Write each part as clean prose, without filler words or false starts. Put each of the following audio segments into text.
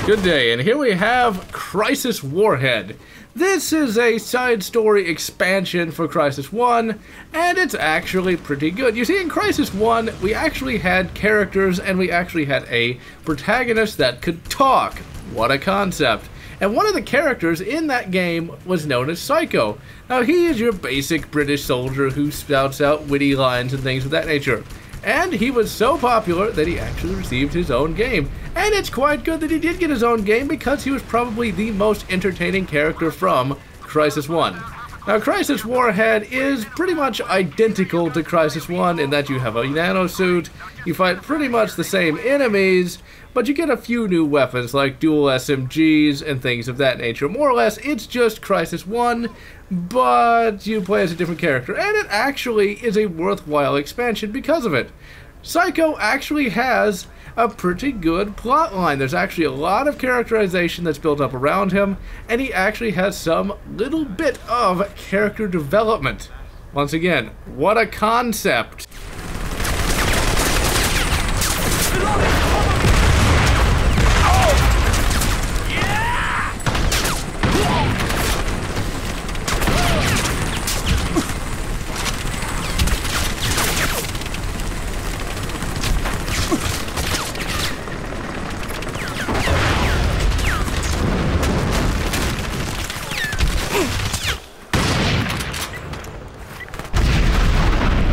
Good day, and here we have Crysis Warhead. This is a side story expansion for Crysis 1, and it's actually pretty good. You see, in Crysis 1, we actually had characters, and we actually had a protagonist that could talk. What a concept. And one of the characters in that game was known as Psycho. Now, he is your basic British soldier who spouts out witty lines and things of that nature. And he was so popular that he actually received his own game. And it's quite good that he did get his own game because he was probably the most entertaining character from Crysis 1. Now, Crysis Warhead is pretty much identical to Crysis 1 in that you have a nano suit, you fight pretty much the same enemies, but you get a few new weapons like dual SMGs and things of that nature. More or less, it's just Crysis 1, but you play as a different character, and it actually is a worthwhile expansion because of it. Psycho actually has a pretty good plot line. There's actually a lot of characterization that's built up around him, and he actually has some little bit of character development. Once again, what a concept!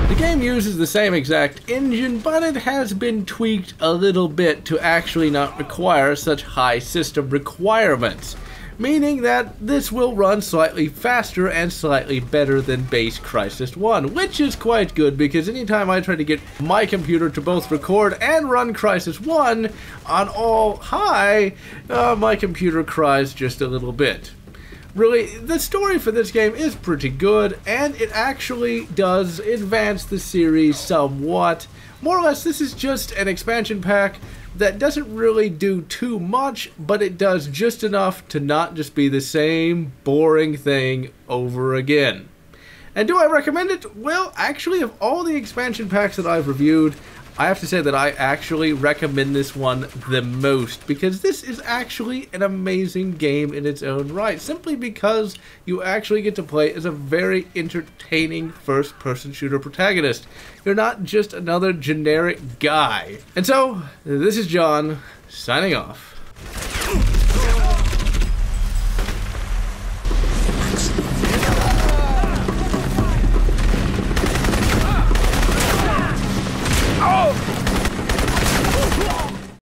The game uses the same exact engine, but it has been tweaked a little bit to actually not require such high system requirements, meaning that this will run slightly faster and slightly better than base Crysis 1, which is quite good because anytime I try to get my computer to both record and run Crysis 1 on all high, my computer cries just a little bit. Really, the story for this game is pretty good, and it actually does advance the series somewhat. More or less, this is just an expansion pack that doesn't really do too much, but it does just enough to not just be the same boring thing over again. And do I recommend it? Well, actually, of all the expansion packs that I've reviewed, I have to say that I actually recommend this one the most because this is actually an amazing game in its own right, simply because you actually get to play as a very entertaining first-person shooter protagonist. You're not just another generic guy. And so, this is John, signing off.